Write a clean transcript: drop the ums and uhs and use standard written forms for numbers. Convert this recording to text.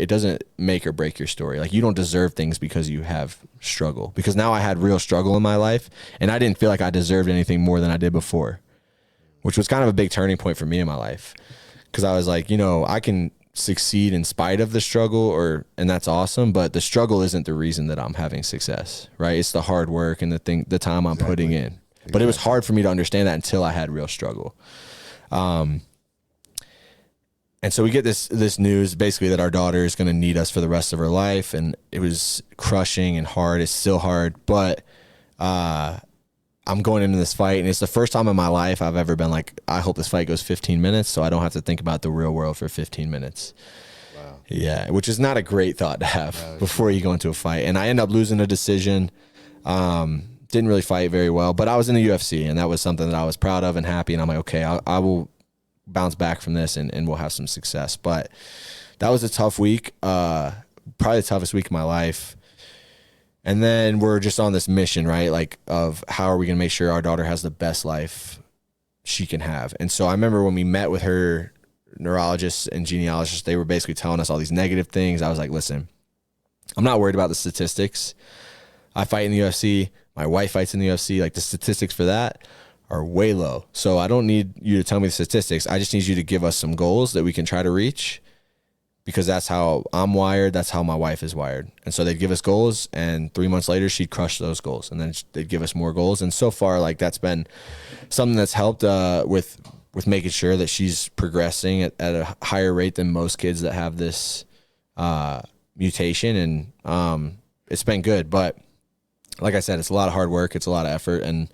it doesn't make or break your story. Like, you don't deserve things because you have struggle. Because now I had real struggle in my life, and I didn't feel like I deserved anything more than I did before, which was kind of a big turning point for me in my life. Because I was like, you know, I can succeed in spite of the struggle, and that's awesome, but the struggle isn't the reason that I'm having success, right? It's the hard work and the time I'm putting in. But it was hard for me to understand that until I had real struggle. And so we get this news basically that our daughter is going to need us for the rest of her life. And it was crushing and hard. It's still hard, but I'm going into this fight, and it's the first time in my life I've ever been like, I hope this fight goes 15 minutes so I don't have to think about the real world for 15 minutes. Wow. Yeah, which is not a great thought to have before you go into a fight. And I end up losing a decision. Didn't really fight very well, but I was in the UFC, and that was something that I was proud of and happy. And I'm like, okay, I will bounce back from this and we'll have some success. But that was a tough week, probably the toughest week of my life. And then we're just on this mission, right? Like, of how are we going to make sure our daughter has the best life she can have. And so I remember when we met with her neurologists and genealogists, they were basically telling us all these negative things. I was like, listen, I'm not worried about the statistics. I fight in the UFC. My wife fights in the UFC. Like, the statistics for that are way low. So I don't need you to tell me the statistics. I just need you to give us some goals that we can try to reach, because that's how I'm wired. That's how my wife is wired. And so they'd give us goals, and 3 months later she'd crush those goals, and then they'd give us more goals. And so far, like, that's been something that's helped with making sure that she's progressing at a higher rate than most kids that have this mutation. And it's been good. But like I said, it's a lot of hard work. It's a lot of effort. And